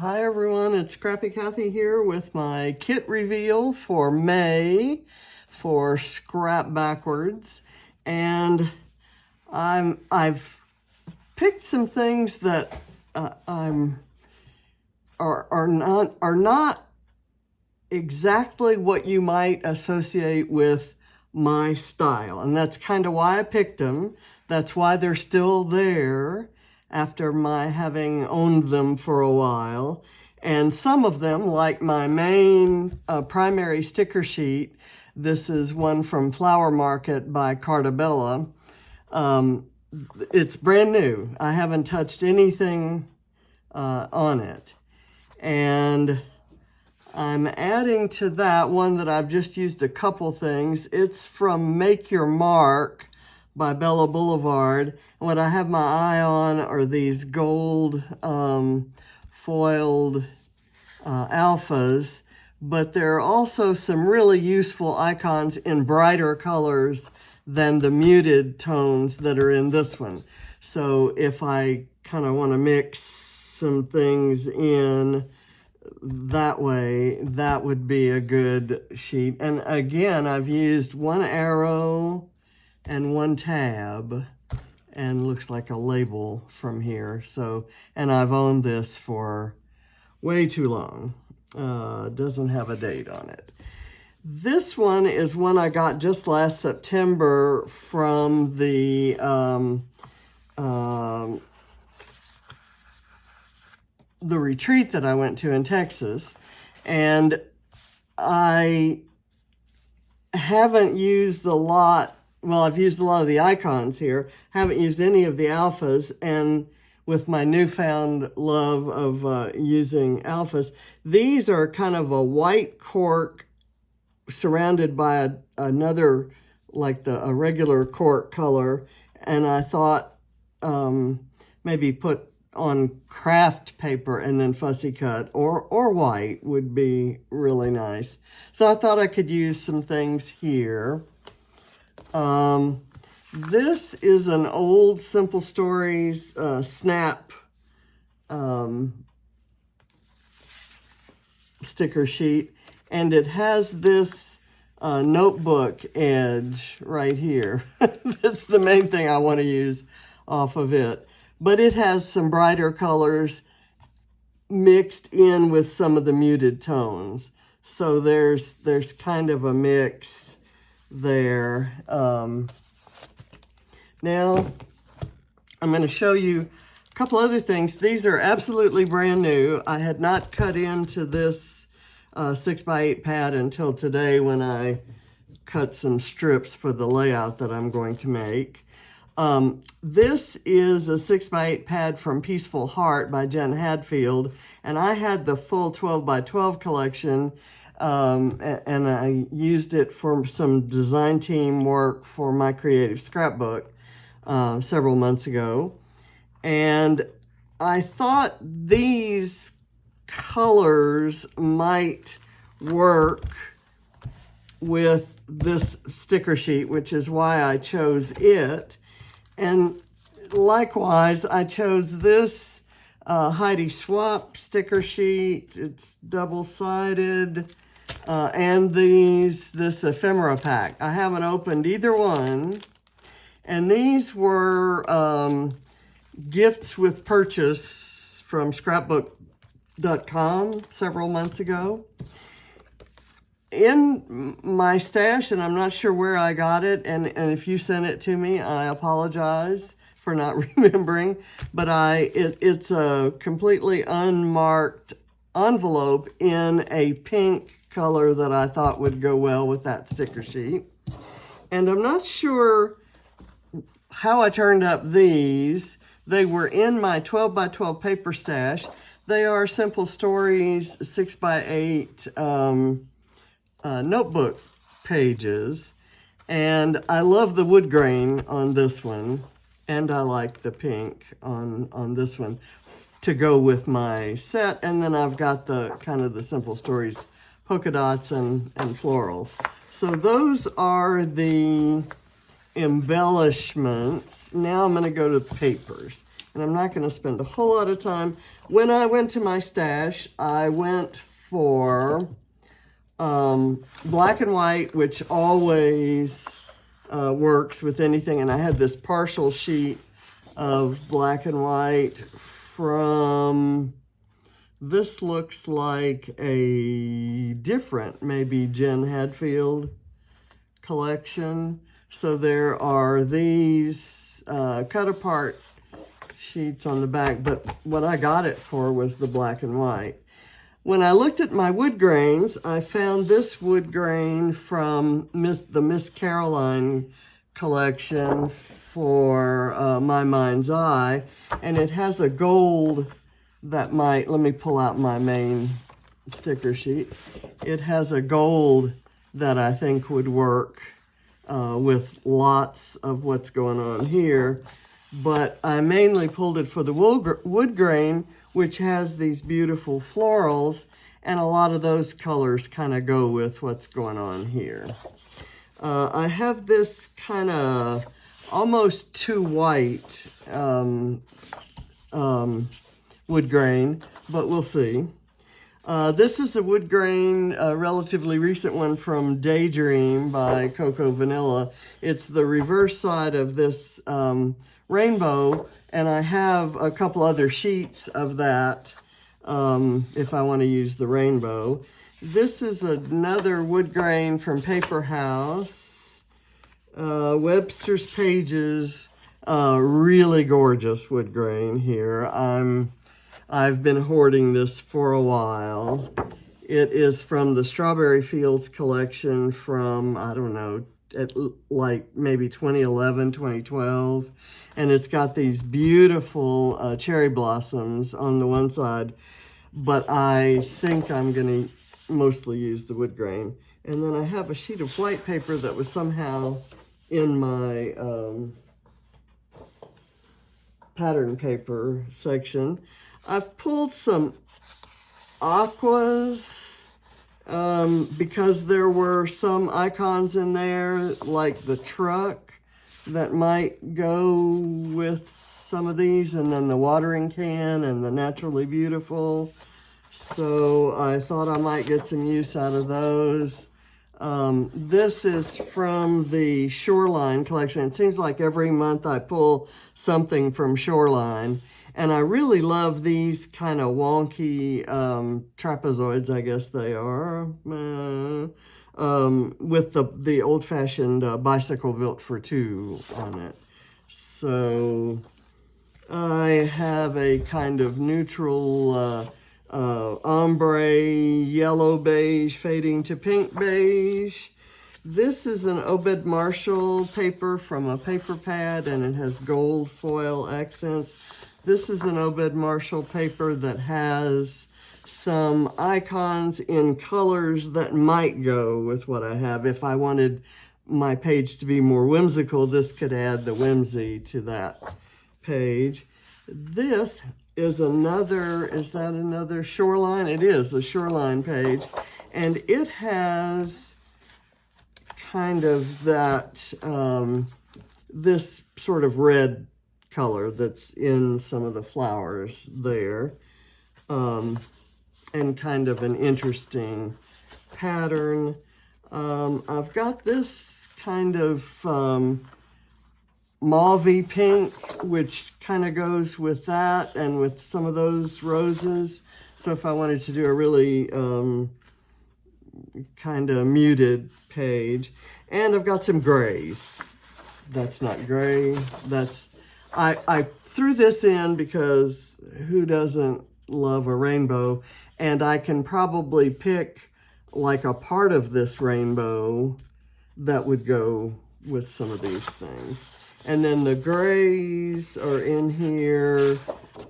Hi everyone, it's Scrappy Kathy here with my kit reveal for May for Scrap Backwards, and I've picked some things that are not exactly what you might associate with my style, and that's kind of why I picked them. That's why they're still there after my having owned them for a while. And some of them, like my main primary sticker sheet, this is one from Flower Market by Carta Bella. It's brand new. I haven't touched anything on it. And I'm adding to that one that I've just used a couple things. It's from Make Your Mark by Blvd. And what I have my eye on are these gold foiled alphas, but there are also some really useful icons in brighter colors than the muted tones that are in this one. So if I kind of want to mix some things in that way, that would be a good sheet. And again, I've used one arrow and one tab, and looks like a label from here. So, and I've owned this for way too long. Doesn't have a date on it. This one is one I got just last September from the retreat that I went to in Texas, and I haven't used a lot. Well, I've used a lot of the icons here, haven't used any of the alphas, and with my newfound love of using alphas, these are kind of a white cork surrounded by another, like a regular cork color, and I thought maybe put on craft paper and then fussy cut or white would be really nice. So I thought I could use some things here. This is an old Simple Stories snap sticker sheet, and it has this notebook edge right here. That's the main thing I want to use off of it. But it has some brighter colors mixed in with some of the muted tones. So there's kind of a mix there. Now, I'm going to show you a couple other things. These are absolutely brand new. I had not cut into this 6x8 pad until today when I cut some strips for the layout that I'm going to make. This is a 6x8 pad from Peaceful Heart by Jen Hadfield, and I had the full 12x12 collection, and I used it for some design team work for my creative scrapbook several months ago. And I thought these colors might work with this sticker sheet, which is why I chose it. And likewise, I chose this Heidi Swapp sticker sheet. It's double-sided. And this ephemera pack. I haven't opened either one. And these were gifts with purchase from scrapbook.com several months ago. In my stash, and I'm not sure where I got it, and if you sent it to me, I apologize for not remembering, but it's a completely unmarked envelope in a pink color that I thought would go well with that sticker sheet. And I'm not sure how I turned up these. They were in my 12x12 paper stash. They are Simple Stories 6x8 notebook pages, and I love the wood grain on this one, and I like the pink on this one to go with my set. And then I've got the kind of the Simple Stories polka dots and florals. So those are the embellishments. Now I'm going to go to papers, and I'm not going to spend a whole lot of time. When I went to my stash, I went for black and white, which always works with anything, and I had this partial sheet of black and white from, this looks like a different, maybe Jen Hadfield collection. So there are these cut apart sheets on the back, but what I got it for was the black and white. When I looked at my wood grains, I found this wood grain from the Miss Caroline collection for My Mind's Eye, and it has a gold that might, let me pull out my main sticker sheet. It has a gold that I think would work with lots of what's going on here, but I mainly pulled it for the wood grain, which has these beautiful florals, and a lot of those colors kind of go with what's going on here. I have this kind of almost too white wood grain, but we'll see. This is a wood grain, a relatively recent one from Daydream by Coco Vanilla. It's the reverse side of this rainbow, and I have a couple other sheets of that if I want to use the rainbow. This is another wood grain from Paper House, Webster's Pages, really gorgeous wood grain here. I've been hoarding this for a while. It is from the Strawberry Fields collection from, I don't know, like maybe 2011, 2012. And it's got these beautiful cherry blossoms on the one side, but I think I'm going to mostly use the wood grain. And then I have a sheet of white paper that was somehow in my pattern paper section. I've pulled some aquas because there were some icons in there, like the truck, that might go with some of these, and then the watering can and the Naturally Beautiful. So I thought I might get some use out of those. This is from the Shoreline Collection. It seems like every month I pull something from Shoreline. And I really love these kind of wonky trapezoids, I guess they are, with the old-fashioned bicycle built for two on it. So I have a kind of neutral ombre, yellow beige, fading to pink beige. This is an Obed Marshall paper from a paper pad, and it has gold foil accents. This is an Obed Marshall paper that has some icons in colors that might go with what I have. If I wanted my page to be more whimsical, this could add the whimsy to that page. This is another, is that another Shoreline? It is a Shoreline page, and it has kind of that, this sort of red color that's in some of the flowers there, and kind of an interesting pattern. I've got this kind of mauve-y pink, which kind of goes with that and with some of those roses. So if I wanted to do a really kind of muted page. And I've got some grays. That's not gray. That's, I threw this in because who doesn't love a rainbow? And I can probably pick like a part of this rainbow that would go with some of these things. And then the grays are in here.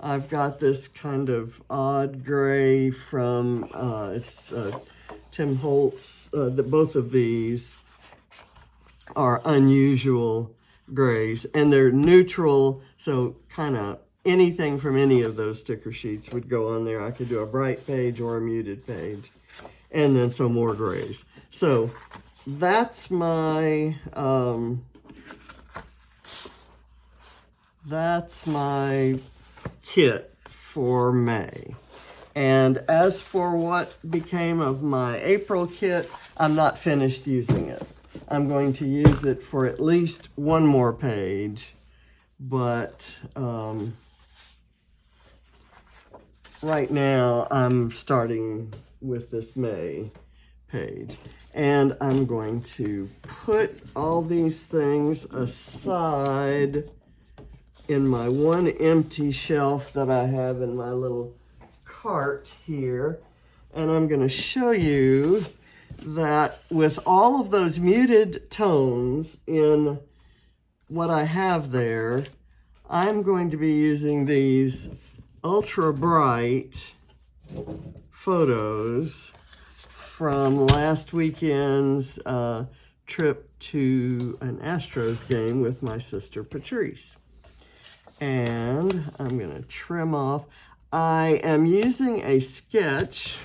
I've got this kind of odd gray from, it's Tim Holtz. Both of these are unusual grays, and they're neutral, so kind of anything from any of those sticker sheets would go on there. I could do a bright page or a muted page, and then some more grays. So that's my kit for May. And as for what became of my April kit, I'm not finished using it. I'm going to use it for at least one more page, but right now I'm starting with this May page. And I'm going to put all these things aside in my one empty shelf that I have in my little cart here. And I'm going to show you that with all of those muted tones in what I have there, I'm going to be using these ultra bright photos from last weekend's trip to an Astros game with my sister Patrice. And I'm going to trim off. I am using a sketch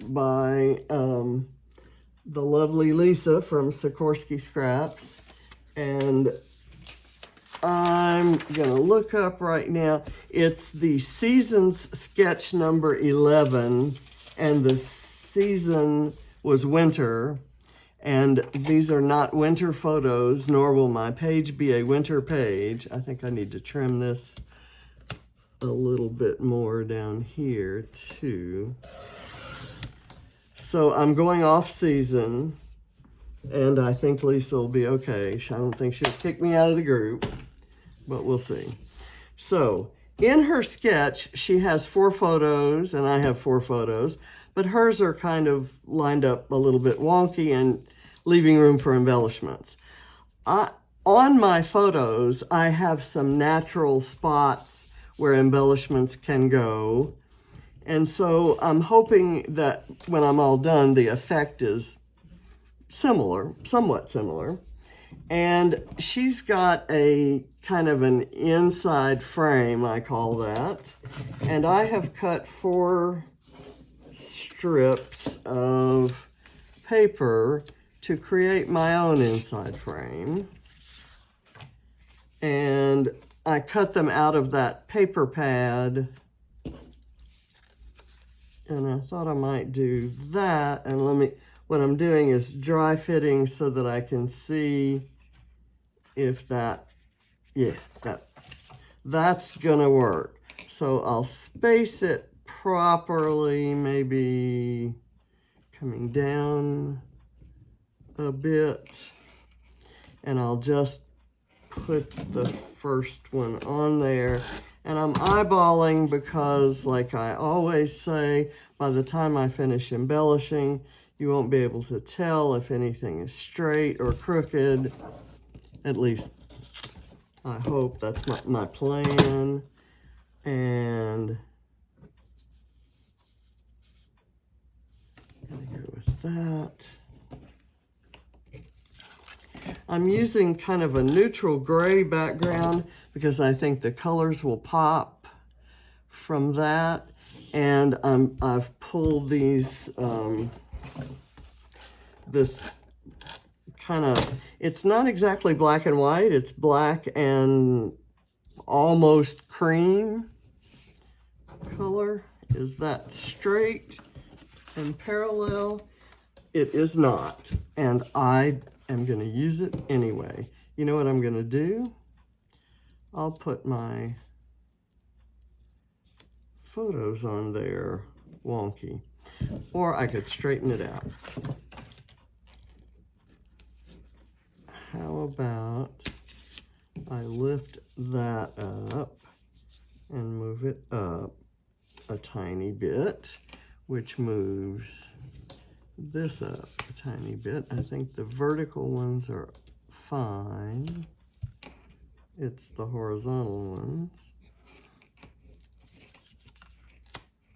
by the lovely Lisa from Sikorsky Scraps. And I'm going to look up right now. It's the Seasons sketch number 11, and the season was winter. And these are not winter photos, nor will my page be a winter page. I think I need to trim this a little bit more down here too. So I'm going off season, and I think Lisa will be okay. I don't think she'll kick me out of the group, but we'll see. So in her sketch, she has 4 photos, and I have 4 photos, but hers are kind of lined up a little bit wonky and leaving room for embellishments. On my photos, I have some natural spots where embellishments can go. And so I'm hoping that when I'm all done, the effect is similar, somewhat similar. And she's got a kind of an inside frame, I call that. And I have cut 4 strips of paper to create my own inside frame. And I cut them out of that paper pad. And I thought I might do that. And what I'm doing is dry fitting so that I can see if that's gonna work. So I'll space it properly, maybe coming down a bit, and I'll just put the first one on there. And I'm eyeballing because, like I always say, by the time I finish embellishing, you won't be able to tell if anything is straight or crooked. At least I hope that's my plan. And I'm gonna go with that. I'm using kind of a neutral gray background because I think the colors will pop from that. And I've pulled these, this kind of, it's not exactly black and white, it's black and almost cream color. Is that straight and parallel? It is not, and I am going to use it anyway. You know what I'm going to do? I'll put my photos on there wonky, or I could straighten it out. How about I lift that up and move it up a tiny bit, which moves this up a tiny bit. I think the vertical ones are fine. It's the horizontal ones.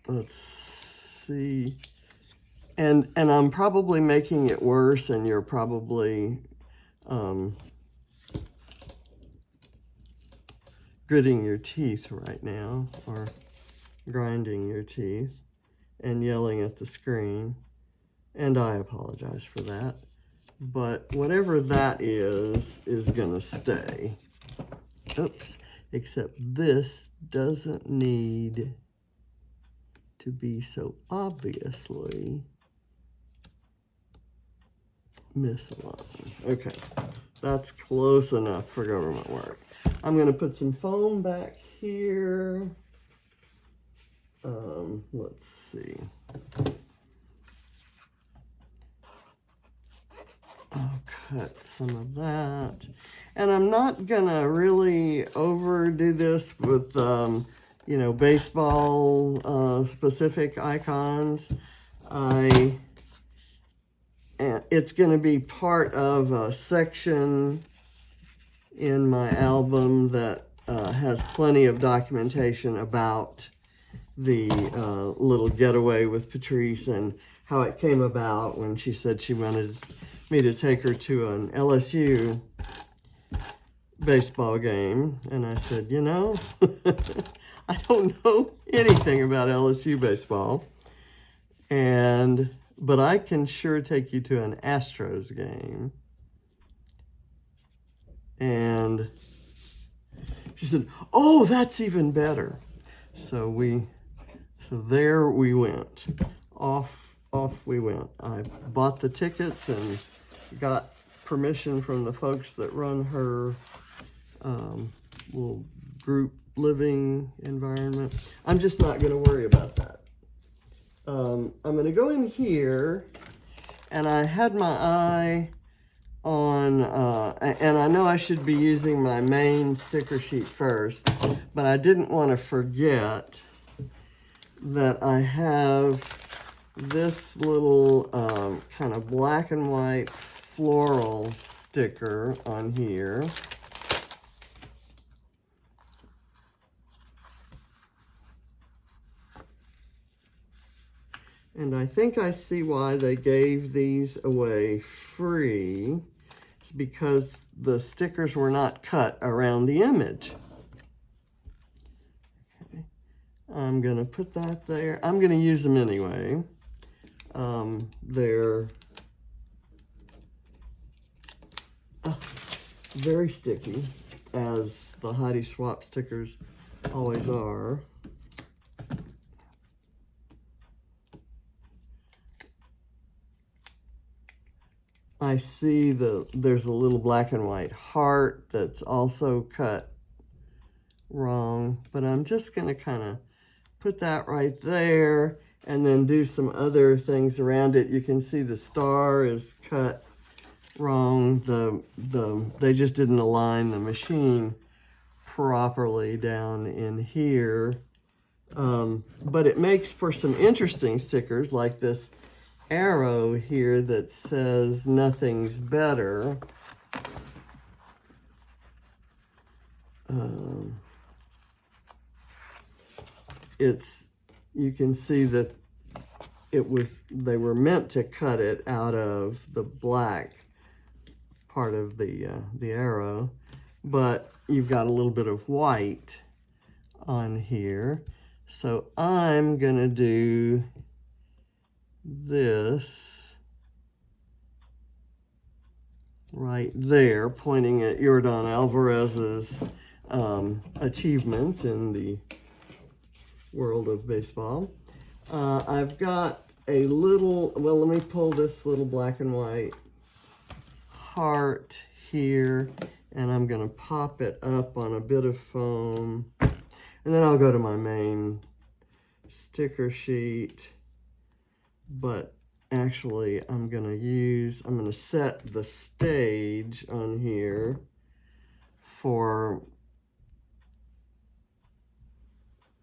Let's see. And I'm probably making it worse, and you're probably gritting your teeth right now, or grinding your teeth and yelling at the screen. And I apologize for that. But whatever that is gonna stay. Oops. except this doesn't need to be so obviously misaligned. Okay, that's close enough for government work. I'm going to put some foam back here. Let's see. I'll cut some of that. And I'm not gonna really overdo this with, you know, baseball specific icons. It's gonna be part of a section in my album that has plenty of documentation about the little getaway with Patrice and how it came about when she said she wanted me to take her to an LSU baseball game. And I said, you know, I don't know anything about LSU baseball, but I can sure take you to an Astros game. And she said, oh, that's even better. So there we went. Off we went. I bought the tickets and got permission from the folks that run her little group living environment. I'm just not going to worry about that. I'm going to go in here, and I had my eye on, and I know I should be using my main sticker sheet first, but I didn't want to forget that I have this little kind of black and white floral sticker on here. And I think I see why they gave these away free. It's because the stickers were not cut around the image. Okay. I'm going to put that there. I'm going to use them anyway. They're very sticky, as the Heidi Swapp stickers always are. I see there's a little black and white heart that's also cut wrong, but I'm just going to kind of put that right there and then do some other things around it. You can see the star is cut wrong. They just didn't align the machine properly down in here. But it makes for some interesting stickers, like this arrow here that says nothing's better. You can see that they were meant to cut it out of the black part of the arrow, but you've got a little bit of white on here. So I'm gonna do this right there, pointing at Yordan Alvarez's achievements in the world of baseball. I've got a little, well, let me pull this little black and white heart here, and I'm going to pop it up on a bit of foam, and then I'll go to my main sticker sheet. But actually, I'm going to set the stage on here for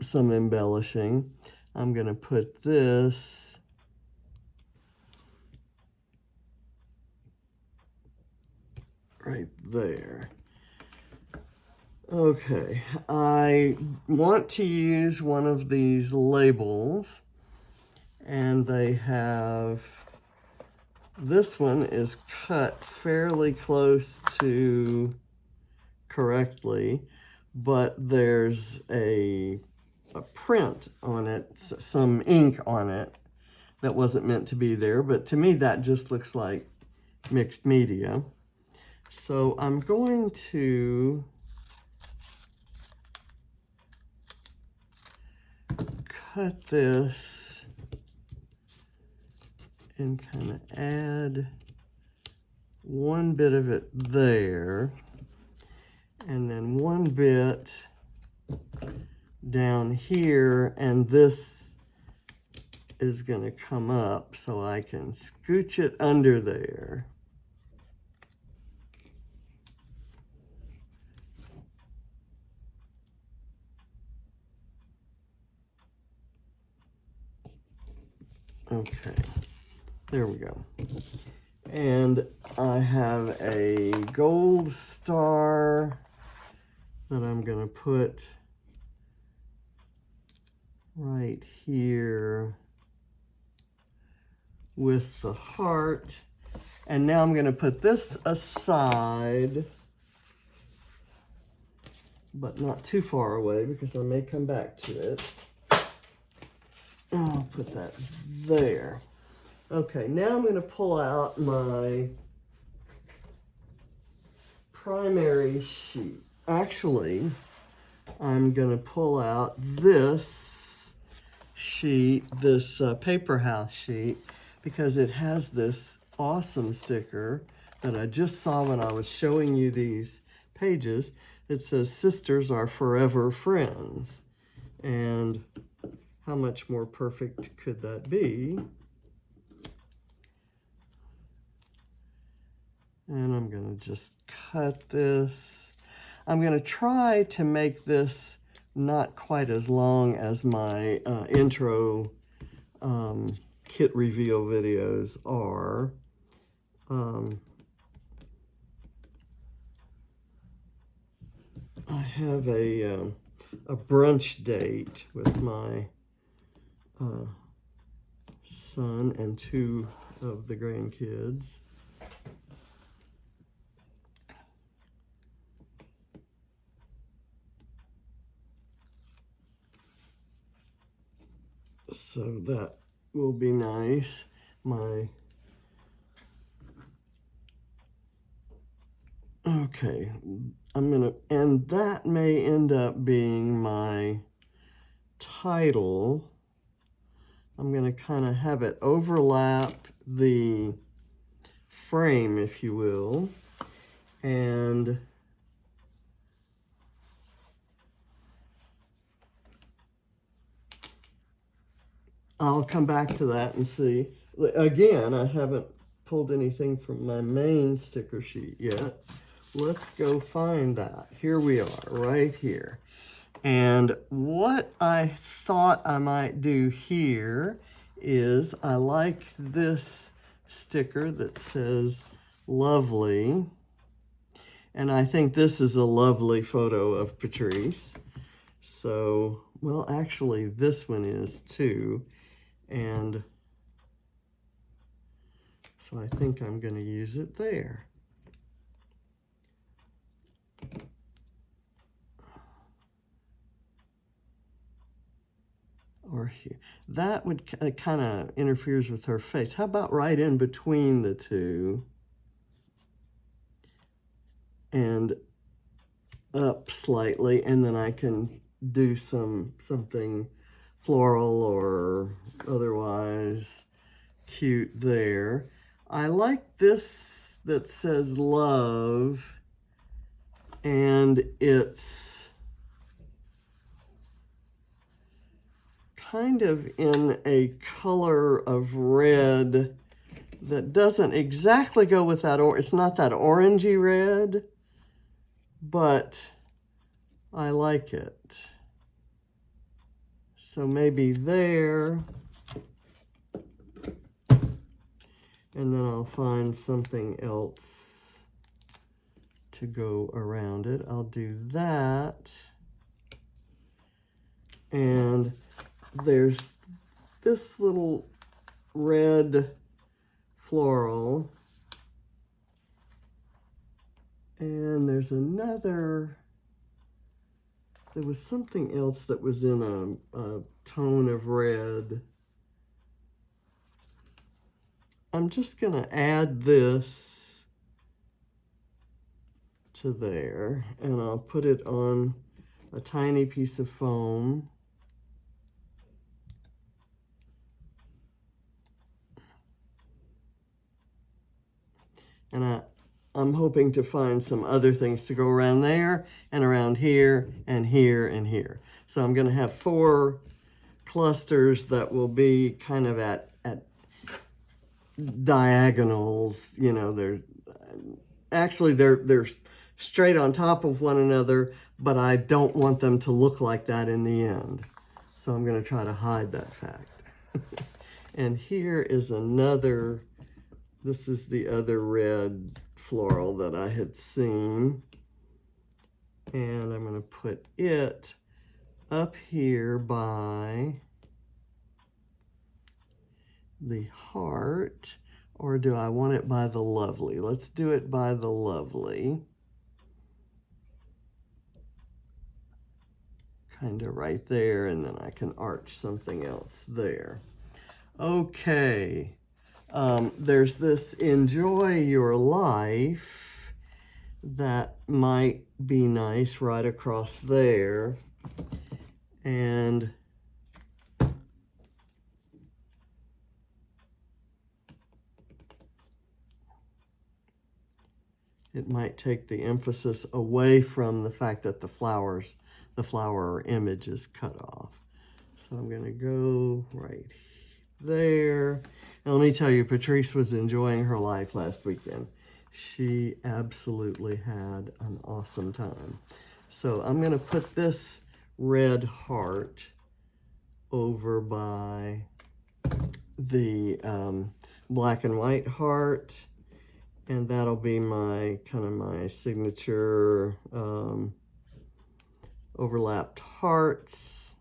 some embellishing. I'm going to put this right there. Okay, I want to use one of these labels, and they have, this one is cut fairly close to correctly, but there's a print on it, some ink on it that wasn't meant to be there, but to me that just looks like mixed media. So I'm going to cut this and kind of add one bit of it there, and then one bit down here, and this is going to come up so I can scooch it under there. Okay, there we go. And I have a gold star that I'm going to put right here with the heart. And now I'm going to put this aside, but not too far away because I may come back to it. I'll put that there. Okay, now I'm going to pull out my primary sheet. Actually, I'm going to pull out this sheet, this paper house sheet, because it has this awesome sticker that I just saw when I was showing you these pages. It says, "Sisters are forever friends." And how much more perfect could that be? And I'm going to just cut this. I'm going to try to make this not quite as long as my intro kit reveal videos are. I have a brunch date with my son and two of the grandkids. So that will be nice. Okay, and that may end up being my title. I'm gonna kind of have it overlap the frame, if you will, and I'll come back to that and see. Again, I haven't pulled anything from my main sticker sheet yet. Let's go find that. Here we are, right here. And what I thought I might do here is I like this sticker that says "lovely." And I think this is a lovely photo of Patrice. So, well, actually this one is too. And so I think I'm going to use it there. Or here. That would kind of interferes with her face. How about right in between the two? And up slightly, and then I can do something floral or otherwise cute there. I like this that says "love," and it's kind of in a color of red that doesn't exactly go with that, or it's not that orangey red, but I like it. So maybe there, and then I'll find something else to go around it. I'll do that. And there's this little red floral. And there's another, there was something else that was in a tone of red. I'm just gonna add this to there, and I'll put it on a tiny piece of foam. And I'm hoping to find some other things to go around there and around here and here and here. So I'm going to have 4 clusters that will be kind of at diagonals. You know, they're straight on top of one another, but I don't want them to look like that in the end. So I'm going to try to hide that fact. And here is another, this is the other red floral that I had seen. And I'm going to put it up here by the heart, or do I want it by the lovely? Let's do it by the lovely. Kind of right there, and then I can arch something else there. Okay, there's this enjoy your life that might be nice right across there. And it might take the emphasis away from the fact that the flower or image is cut off. So I'm going to go right there. And let me tell you, Patrice was enjoying her life last weekend. She absolutely had an awesome time. So I'm going to put this red heart over by the black and white heart. And that'll be my my signature overlapped hearts,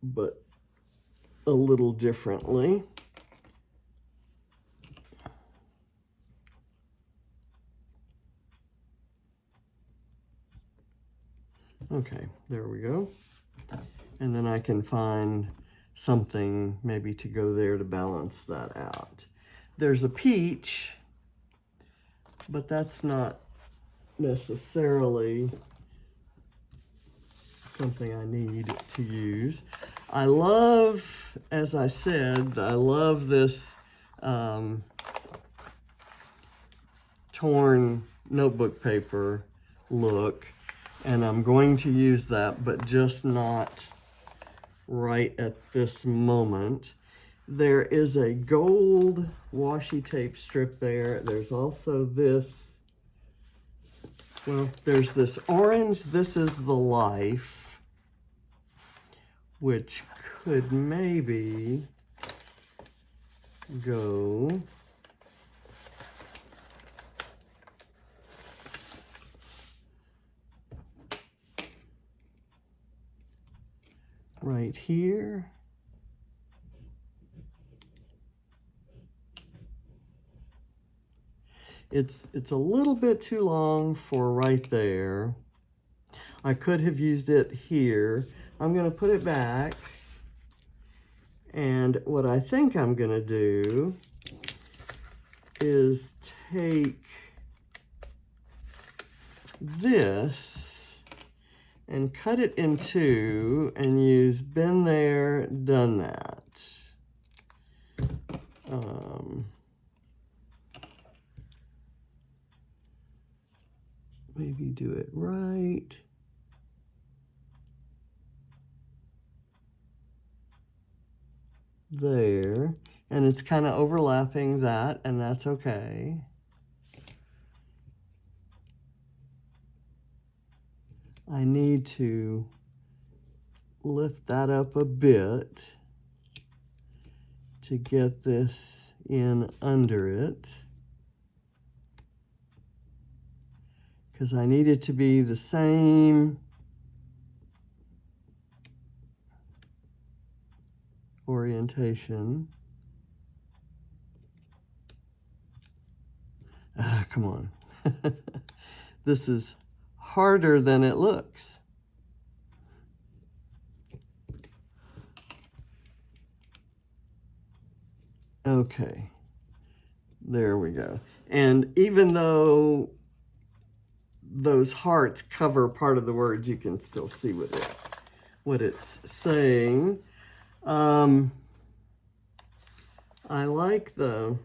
but a little differently. Okay, there we go. And then I can find something maybe to go there to balance that out. There's a peach, but that's not necessarily something I need to use. I love, as I said, I love this torn notebook paper look, and I'm going to use that, but just not right at this moment. There is a gold washi tape strip there. There's also this, well, there's this orange, This Is the Life, which could maybe go right here. It's a little bit too long for right there. I could have used it here. I'm going to put it back. And what I think I'm going to do is take this and cut it in two and use been there, done that. Maybe do it right. There. And it's kind of overlapping that, and that's okay. I need to lift that up a bit to get this in under it, because I need it to be the same orientation. Come on. This is harder than it looks. Okay, there we go. And even though those hearts cover part of the words, you can still see what it's saying. I like the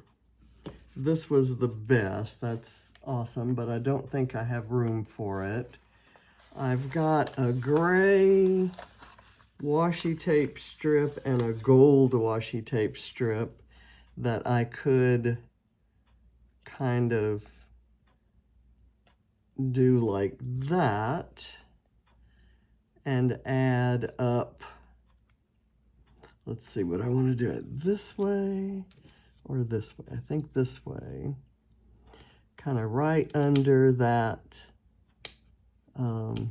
this was the best. That's awesome, but I don't think I have room for it. I've got a gray washi tape strip and a gold washi tape strip that I could kind of do like that and add up. Let's see, what I want to do it this way or this way. I think this way, kind of right under that and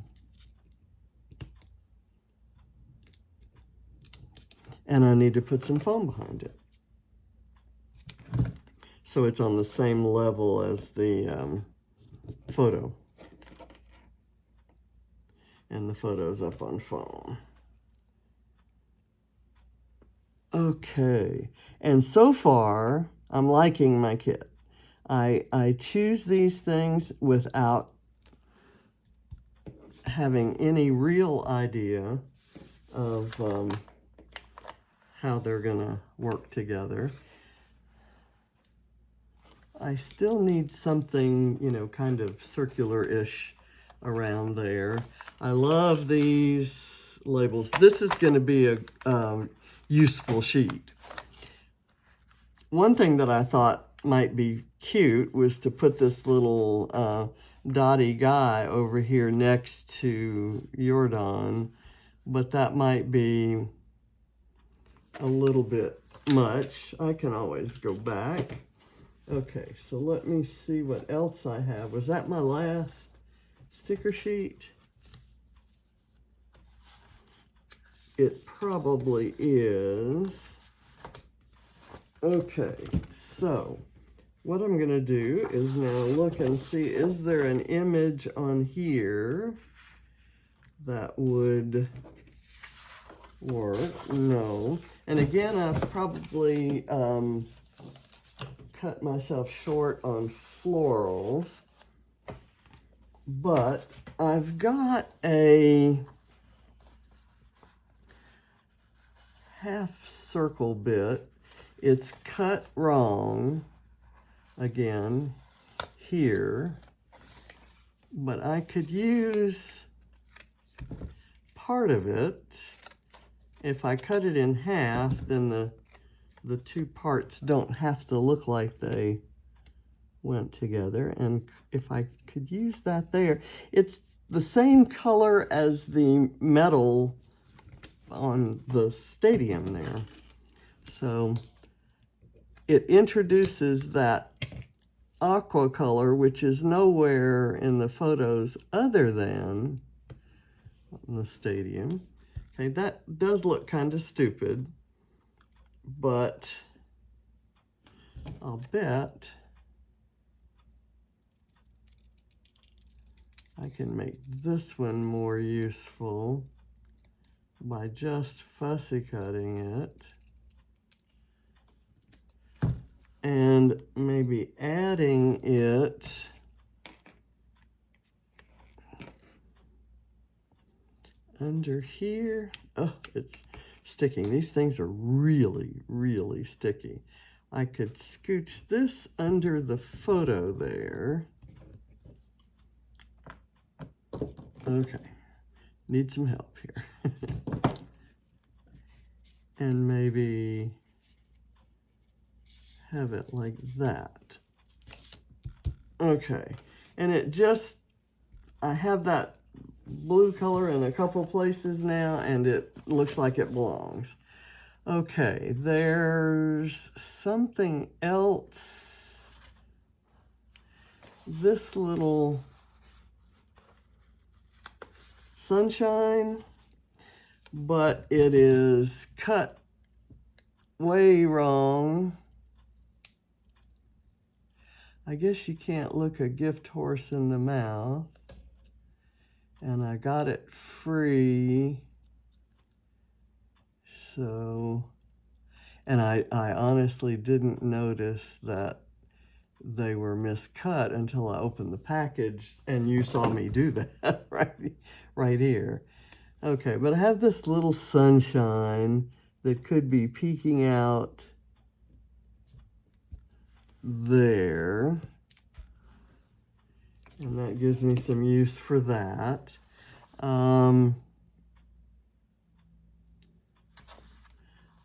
I need to put some foam behind it, so it's on the same level as the photo. And the photo's up on foam. Okay, and so far, I'm liking my kit. I choose these things without having any real idea of how they're gonna work together. I still need something, you know, kind of circular-ish around there. I love these labels. This is going to be a useful sheet. One thing that I thought might be cute was to put this little dotty guy over here next to Jordan, but that might be a little bit much. I can always go back. Okay, so let me see what else I have. Was that my last sticker sheet? It probably is. Okay, so what I'm going to do is now look and see, is there an image on here that would work? No. And again, I've probably cut myself short on florals, but I've got a half circle bit. It's cut wrong again here, but I could use part of it. If I cut it in half, then the two parts don't have to look like they went together. And if I could use that there, it's the same color as the metal on the stadium there. So it introduces that aqua color, which is nowhere in the photos other than in the stadium. Okay, that does look kind of stupid, but I'll bet I can make this one more useful by just fussy cutting it and maybe adding it under here. Oh, it's sticking. These things are really, really sticky. I could scooch this under the photo there. Okay, need some help here. And maybe have it like that. Okay, and it just, I have that blue color in a couple places now, and it looks like it belongs. Okay, there's something else. This little sunshine, but it is cut way wrong. I guess you can't look a gift horse in the mouth. And I got it free. So, and I honestly didn't notice that they were miscut until I opened the package, and you saw me do that right here. Okay, but I have this little sunshine that could be peeking out there. And that gives me some use for that. I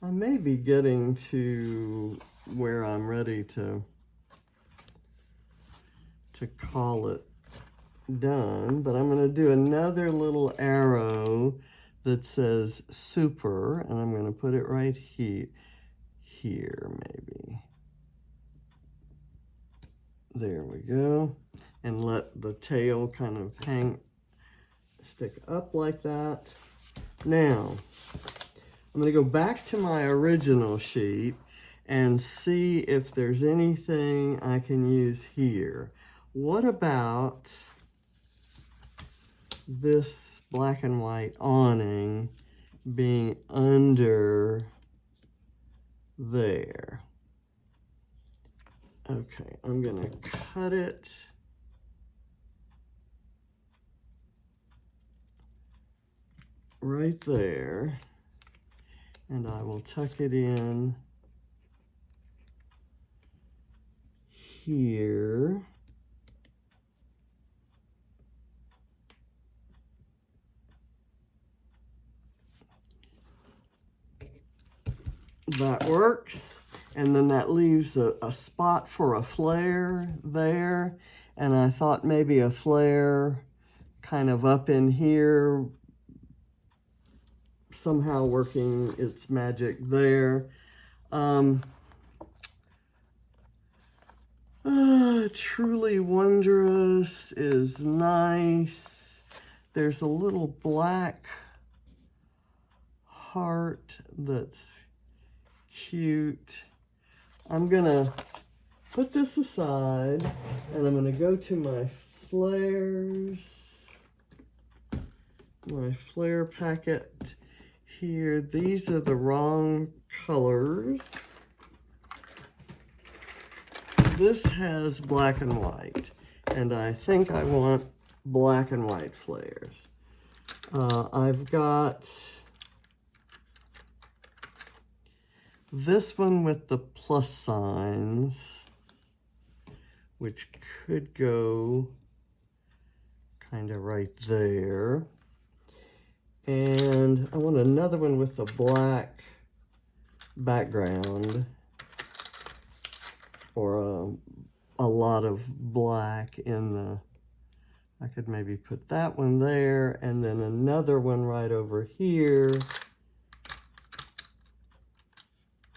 may be getting to where I'm ready to call it done, but I'm going to do another little arrow that says super, and I'm going to put it right here maybe. There we go. And let the tail kind of stick up like that. Now, I'm going to go back to my original sheet and see if there's anything I can use here. What about this black and white awning being under there? Okay, I'm going to cut it right there, and I will tuck it in here. That works. And then that leaves a spot for a flare there. And I thought maybe a flare kind of up in here, somehow working its magic there. Truly Wondrous is nice. There's a little black heart that's cute. I'm gonna put this aside and I'm gonna go to my flares, my flare packet here. These are the wrong colors. This has black and white, and I think I want black and white flares. I've got this one with the plus signs, which could go kind of right there. And I want another one with the black background, or a lot of black in the, I could maybe put that one there, and then another one right over here.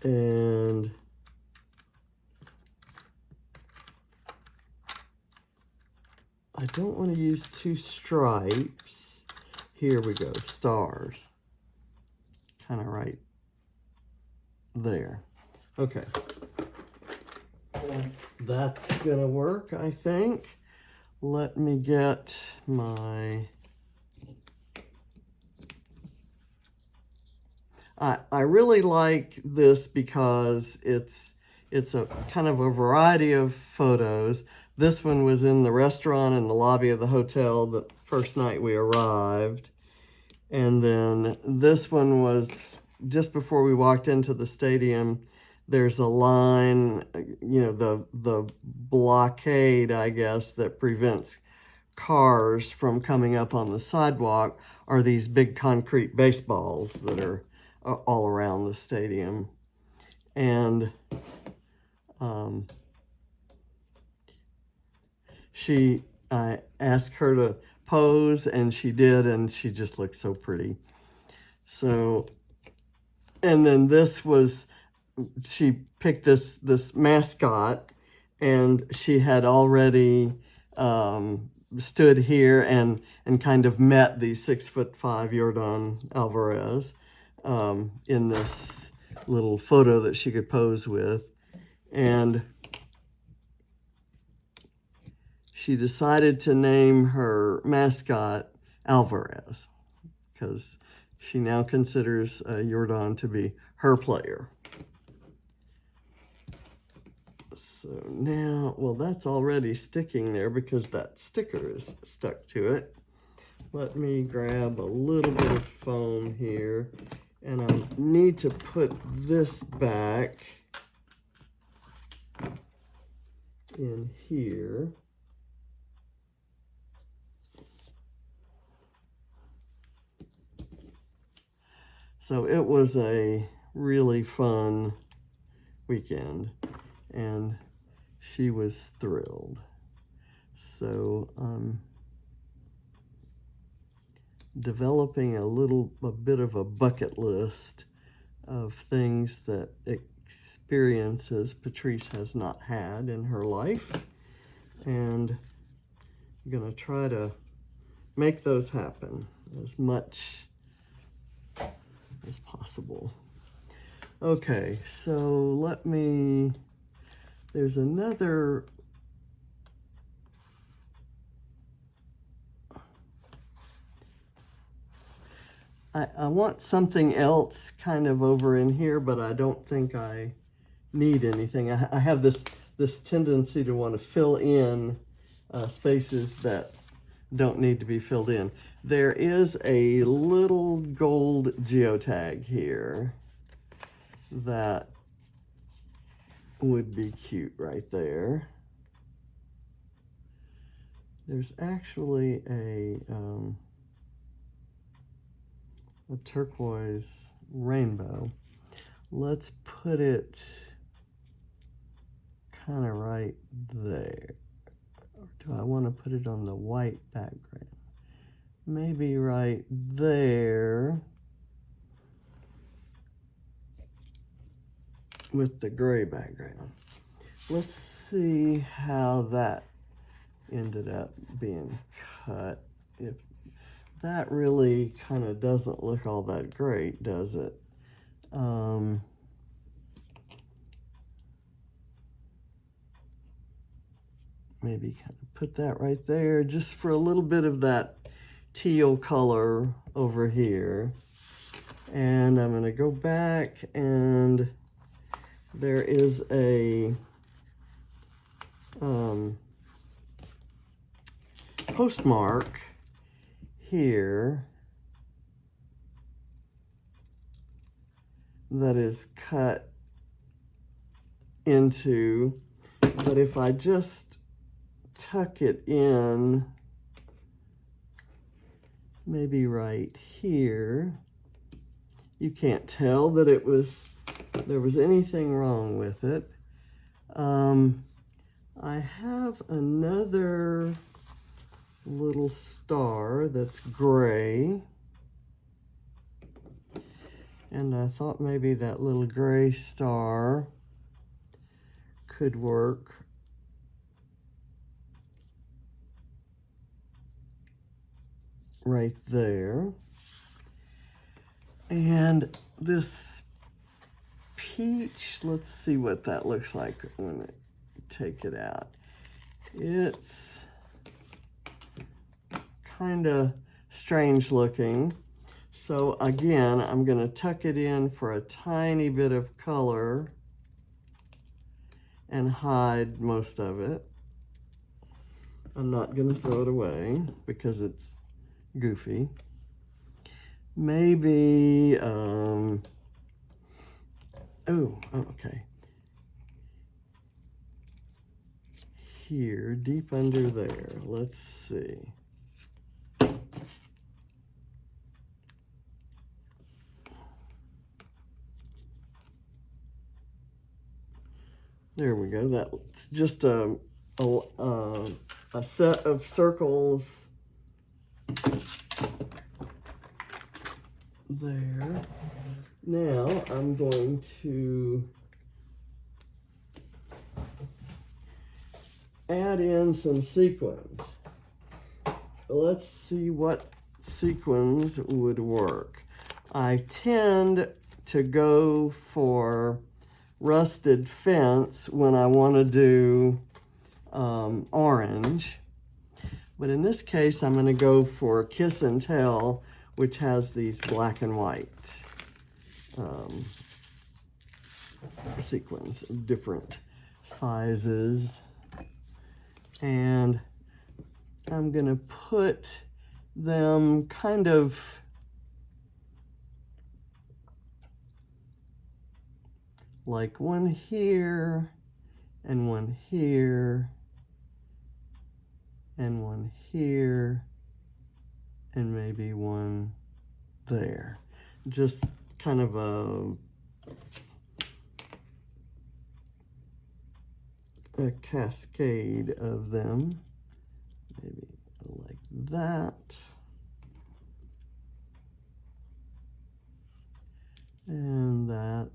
And I don't want to use two stripes. Here we go, stars. Kind of right there. Okay. That's gonna work, I think. Let me get my... I really like this because it's a kind of a variety of photos. This one was in the restaurant in the lobby of the hotel the first night we arrived. And then this one was just before we walked into the stadium. There's a line, you know, the blockade, I guess, that prevents cars from coming up on the sidewalk are these big concrete baseballs that are all around the stadium. And I asked her to pose, and she did, and she just looked so pretty. So, and then this was, she picked this mascot, and she had already stood here and kind of met the 6'5" Yordan Alvarez in this little photo that she could pose with. And she decided to name her mascot Alvarez because she now considers Yordan to be her player. So now, well, that's already sticking there because that sticker is stuck to it. Let me grab a little bit of foam here, and I need to put this back in here. So it was a really fun weekend, and she was thrilled. So developing a bit of a bucket list of things that experiences Patrice has not had in her life, and I'm gonna try to make those happen as much as possible. Okay, so there's another I want something else kind of over in here, but I don't think I need anything. I have this tendency to want to fill in spaces that don't need to be filled in. There is a little gold geotag here that would be cute right there. There's actually a turquoise rainbow. Let's put it kind of right there. Or do I want to put it on the white background? Maybe right there with the gray background. Let's see how that ended up being cut. If that really kind of doesn't look all that great, does it? Maybe kind of put that right there just for a little bit of that teal color over here. And I'm going to go back, and there is a postmark here that is cut into, but if I just tuck it in, maybe right here, you can't tell that there was anything wrong with it. I have another little star that's gray, and I thought maybe that little gray star could work right there. And this peach, let's see what that looks like when I take it out. It's kind of strange looking. So again, I'm going to tuck it in for a tiny bit of color and hide most of it. I'm not going to throw it away because it's goofy. Maybe, okay. Here, deep under there, let's see. There we go. That's just a set of circles there. Now I'm going to add in some sequins. Let's see what sequins would work. I tend to go for rusted fence when I want to do orange, but in this case I'm going to go for Kiss and Tell, which has these black and white sequins of different sizes, and I'm going to put them kind of like one here and one here, and one here, and maybe one there. Just kind of a cascade of them, maybe like that. And that.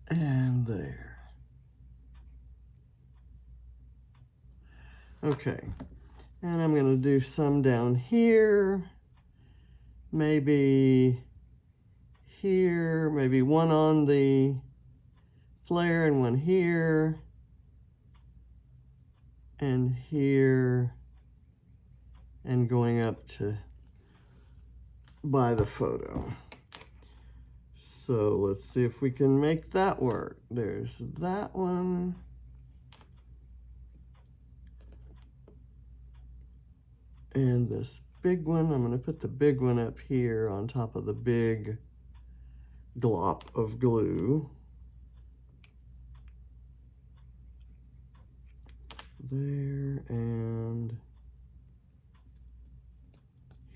And there. Okay, and I'm going to do some down here, maybe here, maybe one on the flare and one here, and here, and going up to by the photo. So let's see if we can make that work. There's that one. And this big one, I'm going to put the big one up here on top of the big glop of glue. There, and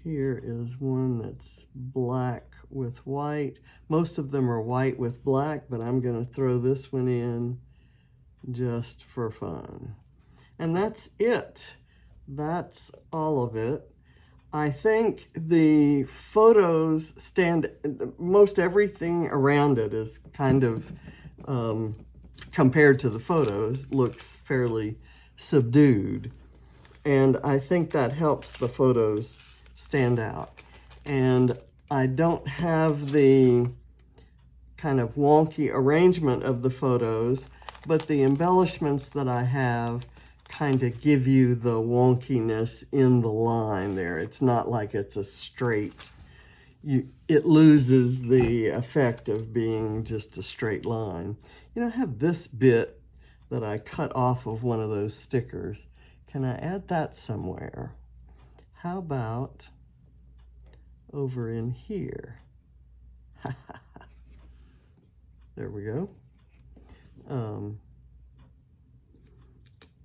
here is one that's black with white. Most of them are white with black, but I'm going to throw this one in just for fun. And that's it. That's all of it. I think the photos stand, most everything around it is kind of, compared to the photos, looks fairly subdued. And I think that helps the photos stand out. And I don't have the kind of wonky arrangement of the photos, but the embellishments that I have kind of give you the wonkiness in the line there. It's not like it's a straight, it loses the effect of being just a straight line. You know, I have this bit that I cut off of one of those stickers. Can I add that somewhere? How about over in here? There we go.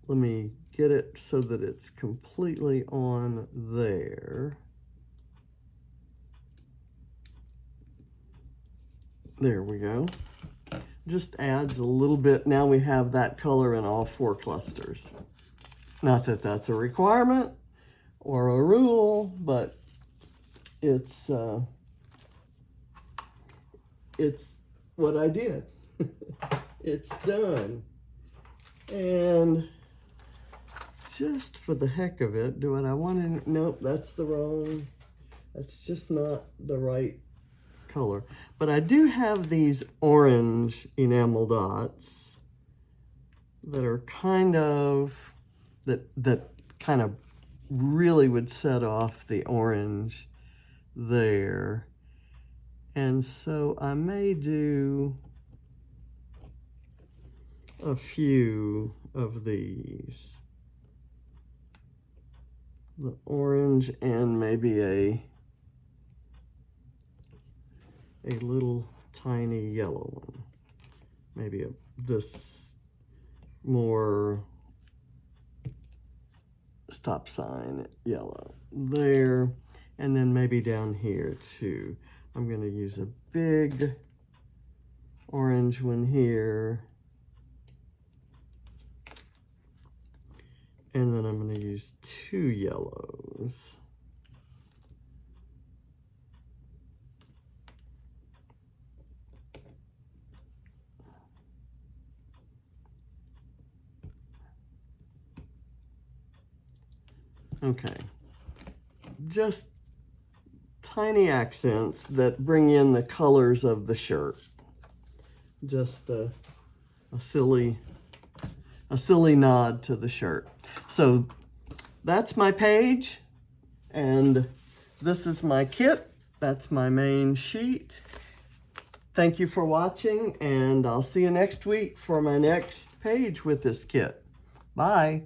Let me get it so that it's completely on there. There we go. Just adds a little bit. Now we have that color in all 4 clusters. Not that that's a requirement or a rule, but it's what I did. It's done. And just for the heck of it, do what I want to, nope, that's just not the right color. But I do have these orange enamel dots that are kind of, that kind of really would set off the orange there. And so I may do a few of these. The orange and maybe a little tiny yellow one. Maybe this more stop sign yellow there. And then maybe down here too. I'm going to use a big orange one here. And then I'm going to use 2 yellows. Okay. Just tiny accents that bring in the colors of the shirt. Just a silly nod to the shirt. So that's my page, and this is my kit. That's my main sheet. Thank you for watching, and I'll see you next week for my next page with this kit. Bye.